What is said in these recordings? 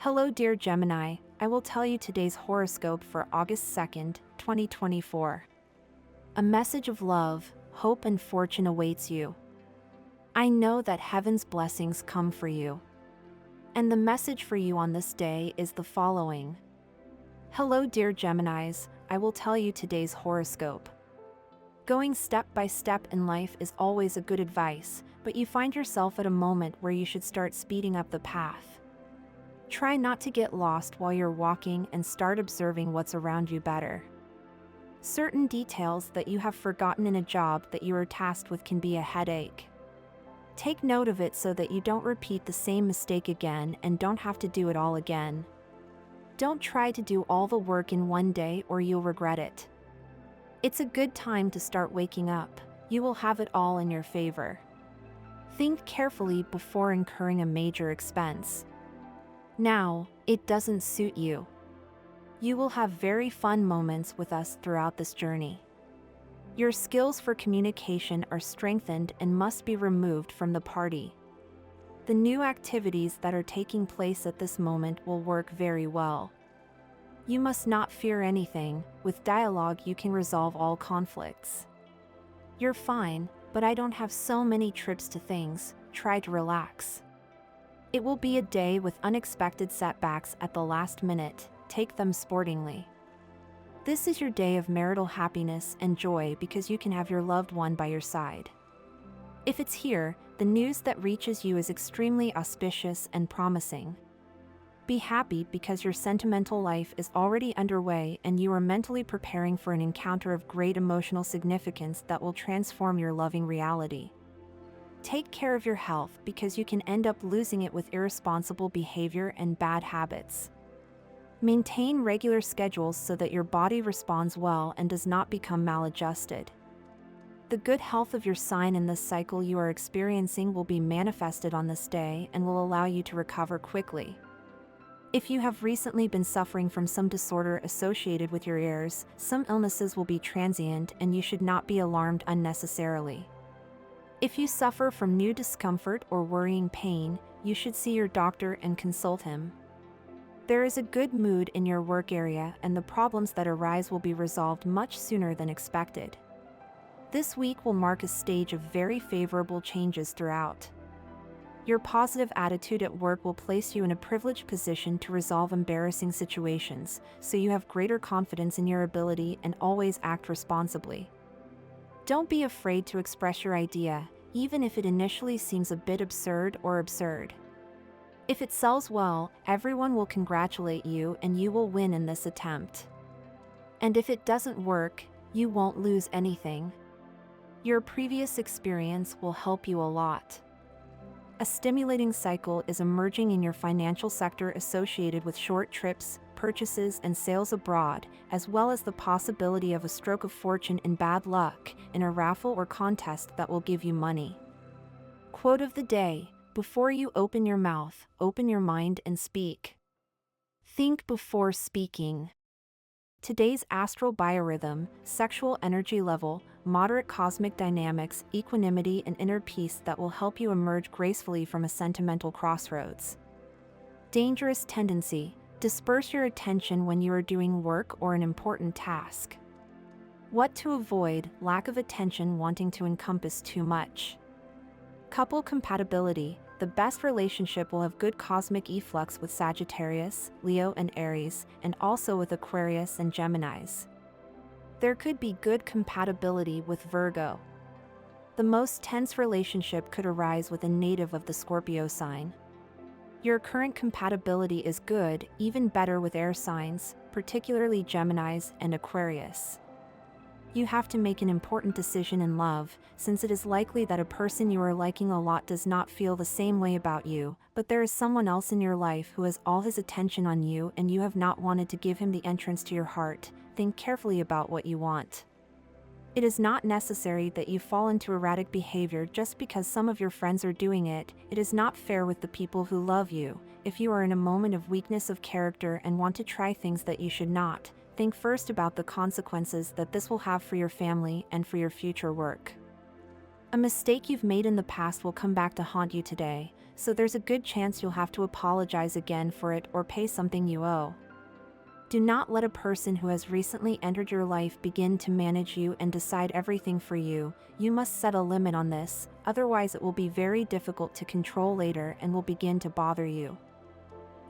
Hello, dear Gemini. I will tell you today's horoscope for August 2nd, 2024. A message of love, hope, and fortune awaits you. I know that heaven's blessings come for you. And the message for you on this day is the following. Hello, dear Geminis. I will tell you today's horoscope. Going step by step in life is always a good advice, but you find yourself at a moment where you should start speeding up the path. Try not to get lost while you're walking and start observing what's around you better. Certain details that you have forgotten in a job that you are tasked with can be a headache. Take note of it so that you don't repeat the same mistake again and don't have to do it all again. Don't try to do all the work in one day or you'll regret it. It's a good time to start waking up. You will have it all in your favor. Think carefully before incurring a major expense. Now, it doesn't suit you. You will have very fun moments with us throughout this journey. Your skills for communication are strengthened and must be removed from the party. The new activities that are taking place at this moment will work very well. You must not fear anything. With dialogue you can resolve all conflicts. You're fine, but I don't have so many trips to things. Try to relax. It will be a day with unexpected setbacks at the last minute. Take them sportingly. This is your day of marital happiness and joy because you can have your loved one by your side. If it's here, the news that reaches you is extremely auspicious and promising. Be happy because your sentimental life is already underway and you are mentally preparing for an encounter of great emotional significance that will transform your loving reality. Take care of your health because you can end up losing it with irresponsible behavior and bad habits. Maintain regular schedules so that your body responds well and does not become maladjusted. The good health of your sign in this cycle you are experiencing will be manifested on this day and will allow you to recover quickly. If you have recently been suffering from some disorder associated with your ears, some illnesses will be transient and you should not be alarmed unnecessarily. If you suffer from new discomfort or worrying pain, you should see your doctor and consult him. There is a good mood in your work area and the problems that arise will be resolved much sooner than expected. This week will mark a stage of very favorable changes throughout. Your positive attitude at work will place you in a privileged position to resolve embarrassing situations, so you have greater confidence in your ability and always act responsibly. Don't be afraid to express your idea, even if it initially seems a bit absurd or absurd. If it sells well, everyone will congratulate you and you will win in this attempt. And if it doesn't work, you won't lose anything. Your previous experience will help you a lot. A stimulating cycle is emerging in your financial sector associated with short trips, purchases, and sales abroad, as well as the possibility of a stroke of fortune in bad luck in a raffle or contest that will give you money. Quote of the day: before you open your mouth, open your mind and speak. Think before speaking. Today's astral biorhythm, sexual energy level, moderate cosmic dynamics, equanimity, and inner peace that will help you emerge gracefully from a sentimental crossroads. Dangerous tendency: disperse your attention when you are doing work or an important task. What to avoid: lack of attention wanting to encompass too much. Couple compatibility: the best relationship will have good cosmic efflux with Sagittarius, Leo, and Aries, and also with Aquarius and Geminis. There could be good compatibility with Virgo. The most tense relationship could arise with a native of the Scorpio sign. Your current compatibility is good, even better with air signs, particularly Geminis and Aquarius. You have to make an important decision in love, since it is likely that a person you are liking a lot does not feel the same way about you, but there is someone else in your life who has all his attention on you and you have not wanted to give him the entrance to your heart. Think carefully about what you want. It is not necessary that you fall into erratic behavior just because some of your friends are doing it. It is not fair with the people who love you. If you are in a moment of weakness of character and want to try things that you should not, think first about the consequences that this will have for your family and for your future work. A mistake you've made in the past will come back to haunt you today, so there's a good chance you'll have to apologize again for it or pay something you owe. Do not let a person who has recently entered your life begin to manage you and decide everything for you. You must set a limit on this, otherwise it will be very difficult to control later and will begin to bother you.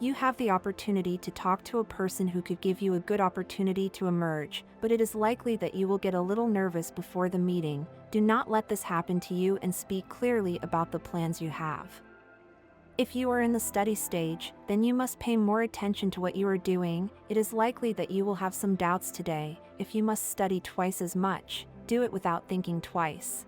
You have the opportunity to talk to a person who could give you a good opportunity to emerge, but it is likely that you will get a little nervous before the meeting. Do not let this happen to you and speak clearly about the plans you have. If you are in the study stage, then you must pay more attention to what you are doing. It is likely that you will have some doubts today. If you must study twice as much, do it without thinking twice.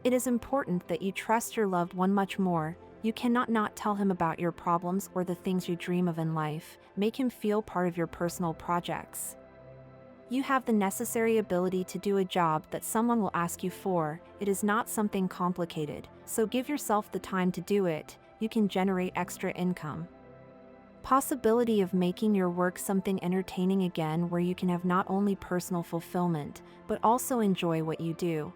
It is important that you trust your loved one much more. You cannot not tell him about your problems or the things you dream of in life. Make him feel part of your personal projects. You have the necessary ability to do a job that someone will ask you for. It is not something complicated, so give yourself the time to do it. You can generate extra income. Possibility of making your work something entertaining again, where you can have not only personal fulfillment, but also enjoy what you do.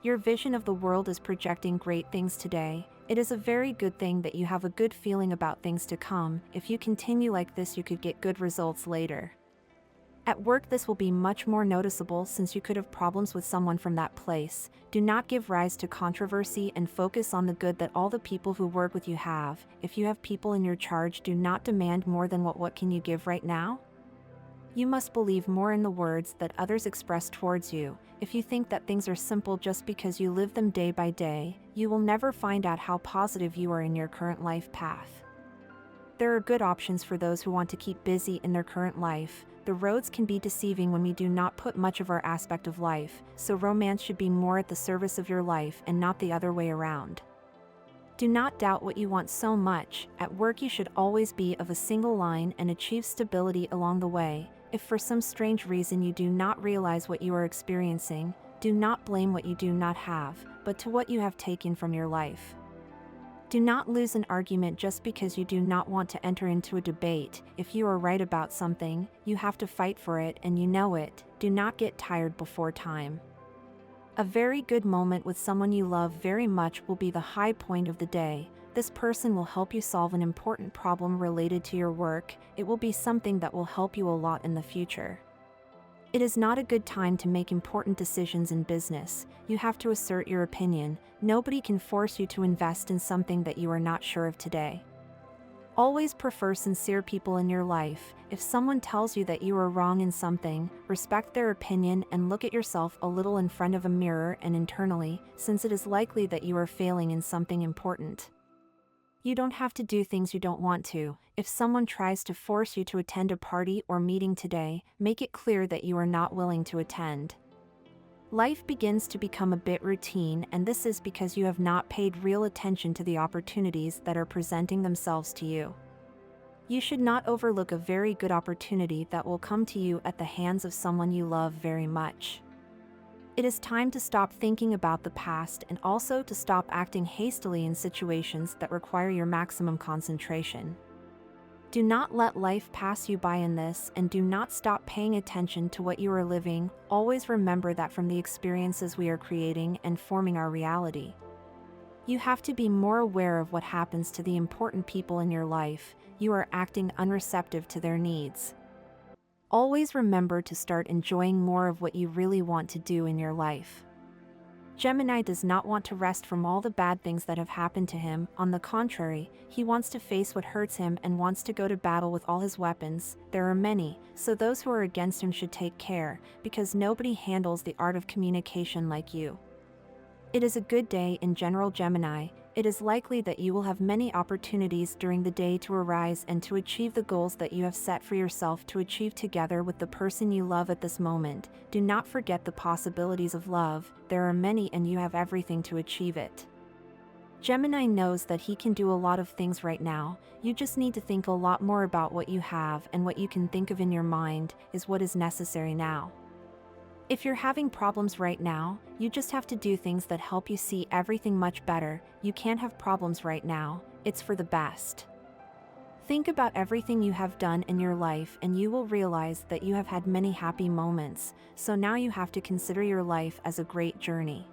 Your vision of the world is projecting great things today. It is a very good thing that you have a good feeling about things to come. If you continue like this, you could get good results later. At work, this will be much more noticeable since you could have problems with someone from that place. Do not give rise to controversy and focus on the good that all the people who work with you have. If you have people in your charge, do not demand more than what can you give right now? You must believe more in the words that others express towards you. If you think that things are simple just because you live them day by day, you will never find out how positive you are in your current life path. There are good options for those who want to keep busy in their current life. The roads can be deceiving when we do not put much of our aspect of life, so romance should be more at the service of your life and not the other way around. Do not doubt what you want so much. At work, you should always be of a single line and achieve stability along the way. If for some strange reason you do not realize what you are experiencing, do not blame what you do not have, but to what you have taken from your life. Do not lose an argument just because you do not want to enter into a debate. If you are right about something, you have to fight for it and you know it. Do not get tired before time. A very good moment with someone you love very much will be the high point of the day. This person will help you solve an important problem related to your work. It will be something that will help you a lot in the future. It is not a good time to make important decisions in business. You have to assert your opinion. Nobody can force you to invest in something that you are not sure of today. Always prefer sincere people in your life. If someone tells you that you are wrong in something, respect their opinion and look at yourself a little in front of a mirror and internally, since it is likely that you are failing in something important. You don't have to do things you don't want to. If someone tries to force you to attend a party or meeting today, make it clear that you are not willing to attend. Life begins to become a bit routine, and this is because you have not paid real attention to the opportunities that are presenting themselves to you. You should not overlook a very good opportunity that will come to you at the hands of someone you love very much. It is time to stop thinking about the past and also to stop acting hastily in situations that require your maximum concentration. Do not let life pass you by in this, and do not stop paying attention to what you are living. Always remember that from the experiences we are creating and forming our reality. You have to be more aware of what happens to the important people in your life. You are acting unreceptive to their needs. Always remember to start enjoying more of what you really want to do in your life. Gemini does not want to rest from all the bad things that have happened to him. On the contrary, he wants to face what hurts him and wants to go to battle with all his weapons. There are many, so those who are against him should take care, because nobody handles the art of communication like you. It is a good day in general, Gemini. It is likely that you will have many opportunities during the day to arise and to achieve the goals that you have set for yourself to achieve together with the person you love at this moment. Do not forget the possibilities of love. There are many and you have everything to achieve it. Gemini knows that he can do a lot of things right now. You just need to think a lot more about what you have, and what you can think of in your mind is what is necessary now. If you're having problems right now, you just have to do things that help you see everything much better. You can't have problems right now. It's for the best. Think about everything you have done in your life and you will realize that you have had many happy moments, so now you have to consider your life as a great journey.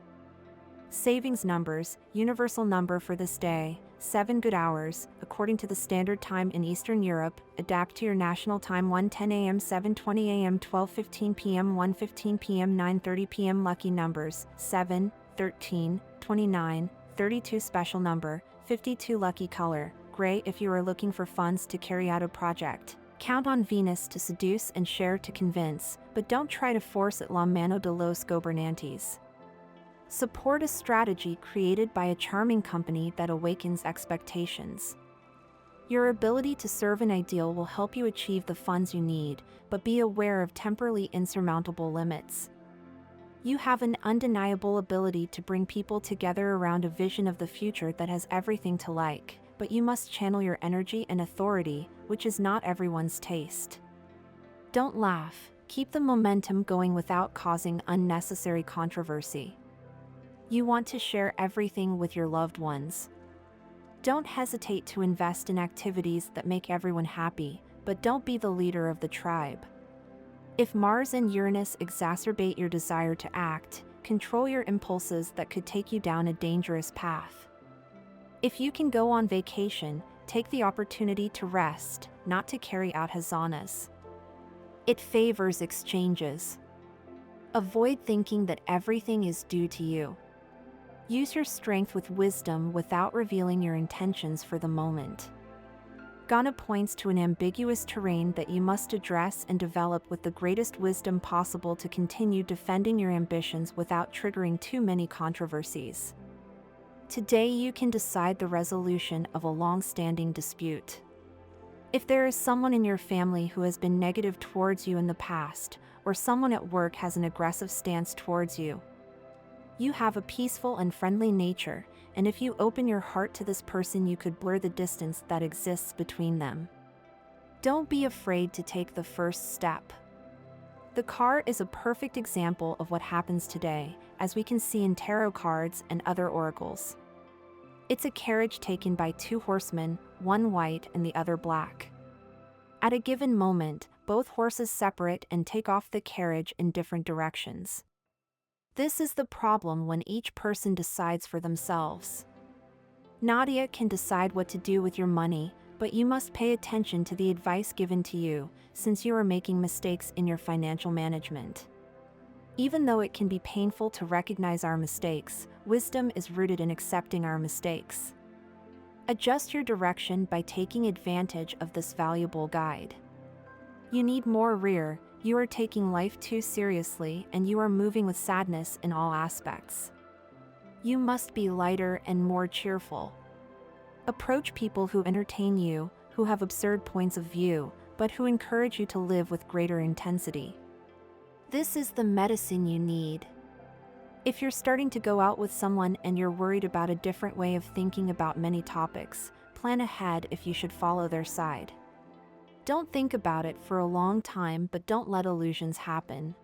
Savings numbers, universal number for this day, 7 good hours, according to the standard time in Eastern Europe. Adapt to your national time: 1:10 a.m., 7:20 a.m., 12:15 p.m., 1:15 p.m., 9:30 p.m. Lucky numbers: 7, 13, 29, 32. Special number: 52. Lucky color: gray if you are looking for funds to carry out a project. Count on Venus to seduce and share to convince, but don't try to force it. La mano de los gobernantes. Support a strategy created by a charming company that awakens expectations. Your ability to serve an ideal will help you achieve the funds you need, but be aware of temporally insurmountable limits. You have an undeniable ability to bring people together around a vision of the future that has everything to like, but you must channel your energy and authority, which is not everyone's taste. Don't laugh, keep the momentum going without causing unnecessary controversy. You want to share everything with your loved ones. Don't hesitate to invest in activities that make everyone happy, but don't be the leader of the tribe. If Mars and Uranus exacerbate your desire to act, control your impulses that could take you down a dangerous path. If you can go on vacation, take the opportunity to rest, not to carry out hazanas. It favors exchanges. Avoid thinking that everything is due to you. Use your strength with wisdom without revealing your intentions for the moment. Ghana points to an ambiguous terrain that you must address and develop with the greatest wisdom possible to continue defending your ambitions without triggering too many controversies. Today you can decide the resolution of a long-standing dispute. If there is someone in your family who has been negative towards you in the past, or someone at work has an aggressive stance towards you, you have a peaceful and friendly nature, and if you open your heart to this person, you could blur the distance that exists between them. Don't be afraid to take the first step. The car is a perfect example of what happens today, as we can see in tarot cards and other oracles. It's a carriage taken by two horsemen, one white and the other black. At a given moment, both horses separate and take off the carriage in different directions. This is the problem when each person decides for themselves. Nadia can decide what to do with your money, but you must pay attention to the advice given to you, since you are making mistakes in your financial management. Even though it can be painful to recognize our mistakes, wisdom is rooted in accepting our mistakes. Adjust your direction by taking advantage of this valuable guide. You need more rear. You are taking life too seriously and you are moving with sadness in all aspects. You must be lighter and more cheerful. Approach people who entertain you, who have absurd points of view, but who encourage you to live with greater intensity. This is the medicine you need. If you're starting to go out with someone and you're worried about a different way of thinking about many topics, plan ahead if you should follow their side. Don't think about it for a long time, but don't let illusions happen.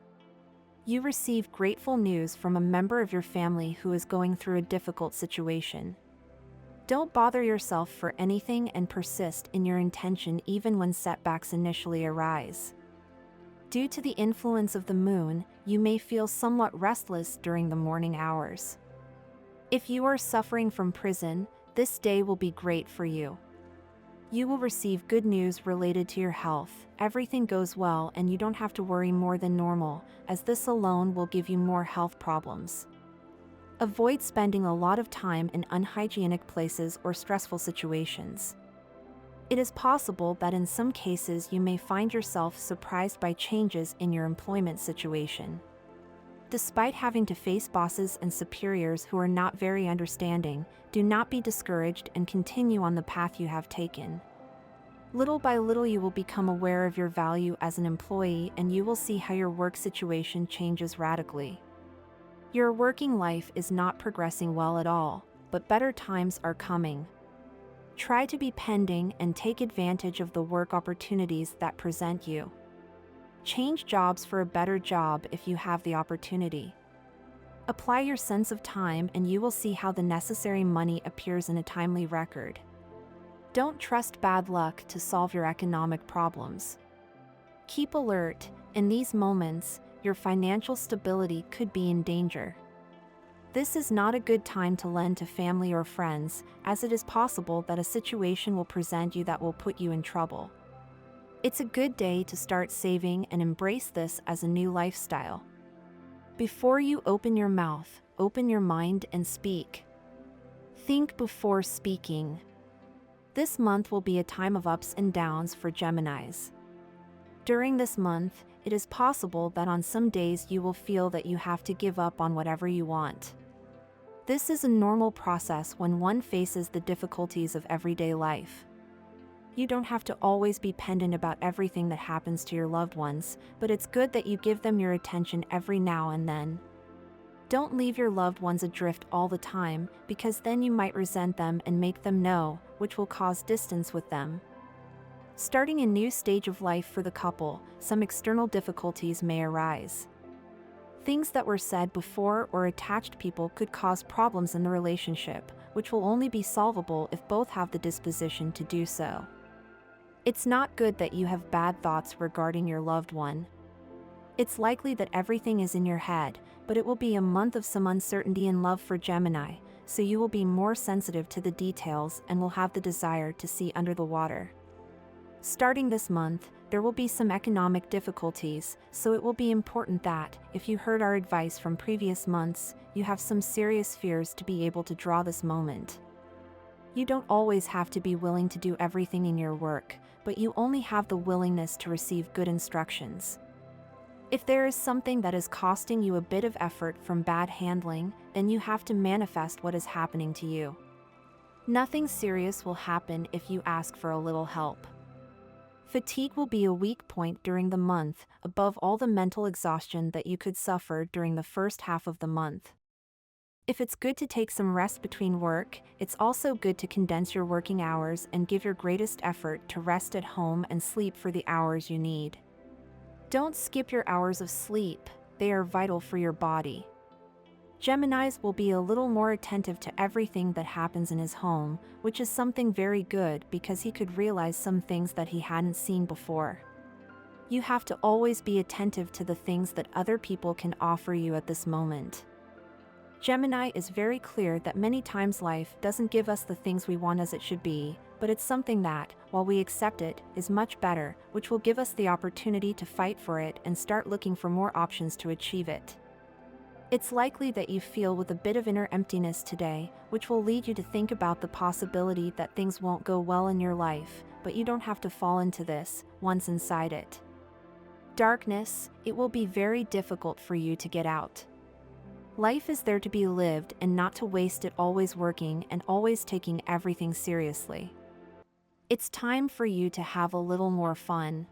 You receive grateful news from a member of your family who is going through a difficult situation. Don't bother yourself for anything and persist in your intention even when setbacks initially arise. Due to the influence of the moon, you may feel somewhat restless during the morning hours. If you are suffering from prison, this day will be great for you. You will receive good news related to your health. Everything goes well and you don't have to worry more than normal, as this alone will give you more health problems. Avoid spending a lot of time in unhygienic places or stressful situations. It is possible that in some cases you may find yourself surprised by changes in your employment situation. Despite having to face bosses and superiors who are not very understanding, do not be discouraged and continue on the path you have taken. Little by little you will become aware of your value as an employee and you will see how your work situation changes radically. Your working life is not progressing well at all, but better times are coming. Try to be pending and take advantage of the work opportunities that present you. Change jobs for a better job if you have the opportunity. Apply your sense of time and you will see how the necessary money appears in a timely record. Don't trust bad luck to solve your economic problems. Keep alert. In these moments, your financial stability could be in danger. This is not a good time to lend to family or friends, as it is possible that a situation will present you that will put you in trouble. It's a good day to start saving and embrace this as a new lifestyle. Before you open your mouth, open your mind and speak. Think before speaking. This month will be a time of ups and downs for Geminis. During this month, it is possible that on some days you will feel that you have to give up on whatever you want. This is a normal process when one faces the difficulties of everyday life. You don't have to always be pendant about everything that happens to your loved ones, but it's good that you give them your attention every now and then. Don't leave your loved ones adrift all the time, because then you might resent them and make them know, which will cause distance with them. Starting a new stage of life for the couple, some external difficulties may arise. Things that were said before or attached people could cause problems in the relationship, which will only be solvable if both have the disposition to do so. It's not good that you have bad thoughts regarding your loved one. It's likely that everything is in your head, but it will be a month of some uncertainty in love for Gemini, so you will be more sensitive to the details and will have the desire to see under the water. Starting this month, there will be some economic difficulties, so it will be important that, if you heard our advice from previous months, you have some serious fears to be able to draw this moment. You don't always have to be willing to do everything in your work, but you only have the willingness to receive good instructions. If there is something that is costing you a bit of effort from bad handling, then you have to manifest what is happening to you. Nothing serious will happen if you ask for a little help. Fatigue will be a weak point during the month, above all the mental exhaustion that you could suffer during the first half of the month. If it's good to take some rest between work, it's also good to condense your working hours and give your greatest effort to rest at home and sleep for the hours you need. Don't skip your hours of sleep, they are vital for your body. Geminis will be a little more attentive to everything that happens in his home, which is something very good because he could realize some things that he hadn't seen before. You have to always be attentive to the things that other people can offer you at this moment. Gemini is very clear that many times life doesn't give us the things we want as it should be, but it's something that, while we accept it, is much better, which will give us the opportunity to fight for it and start looking for more options to achieve it. It's likely that you feel with a bit of inner emptiness today, which will lead you to think about the possibility that things won't go well in your life, but you don't have to fall into this, once inside it. Darkness, it will be very difficult for you to get out. Life is there to be lived and not to waste it always working and always taking everything seriously. It's time for you to have a little more fun.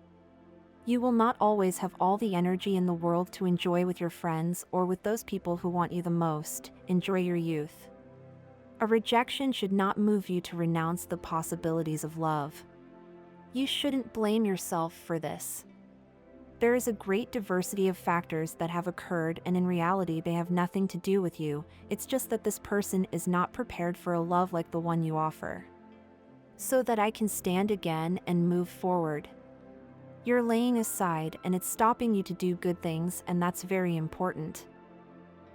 You will not always have all the energy in the world to enjoy with your friends or with those people who want you the most. Enjoy your youth. A rejection should not move you to renounce the possibilities of love. You shouldn't blame yourself for this. There is a great diversity of factors that have occurred, and in reality they have nothing to do with you. It's just that this person is not prepared for a love like the one you offer. So that I can stand again and move forward. You're laying aside and it's stopping you to do good things, and that's very important.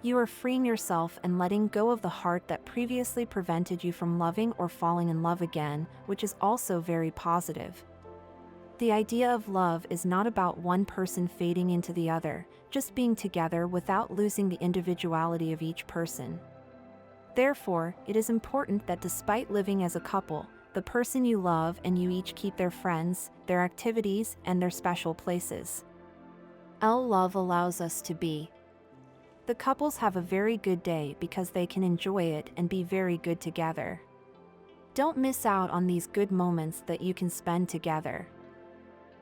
You are freeing yourself and letting go of the heart that previously prevented you from loving or falling in love again, which is also very positive. The idea of love is not about one person fading into the other, just being together without losing the individuality of each person. Therefore, it is important that despite living as a couple, the person you love and you each keep their friends, their activities, and their special places. Love allows us to be. The couples have a very good day because they can enjoy it and be very good together. Don't miss out on these good moments that you can spend together.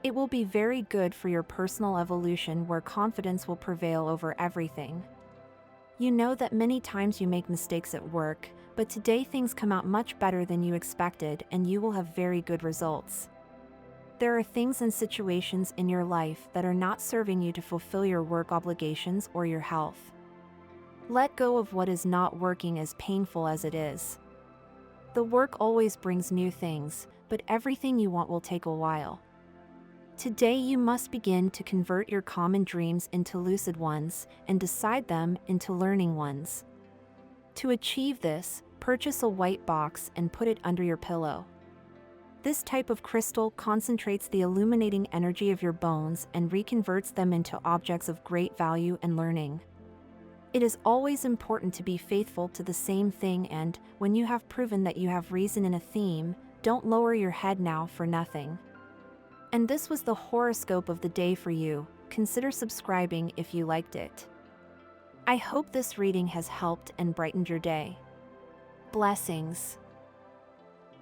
It will be very good for your personal evolution where confidence will prevail over everything. You know that many times you make mistakes at work, but today things come out much better than you expected and you will have very good results. There are things and situations in your life that are not serving you to fulfill your work obligations or your health. Let go of what is not working, as painful as it is. The work always brings new things, but everything you want will take a while. Today you must begin to convert your common dreams into lucid ones and decide them into learning ones. To achieve this, purchase a white box and put it under your pillow. This type of crystal concentrates the illuminating energy of your bones and reconverts them into objects of great value and learning. It is always important to be faithful to the same thing, and when you have proven that you have reason in a theme, don't lower your head now for nothing. And this was the horoscope of the day for you. Consider subscribing if you liked it. I hope this reading has helped and brightened your day. Blessings.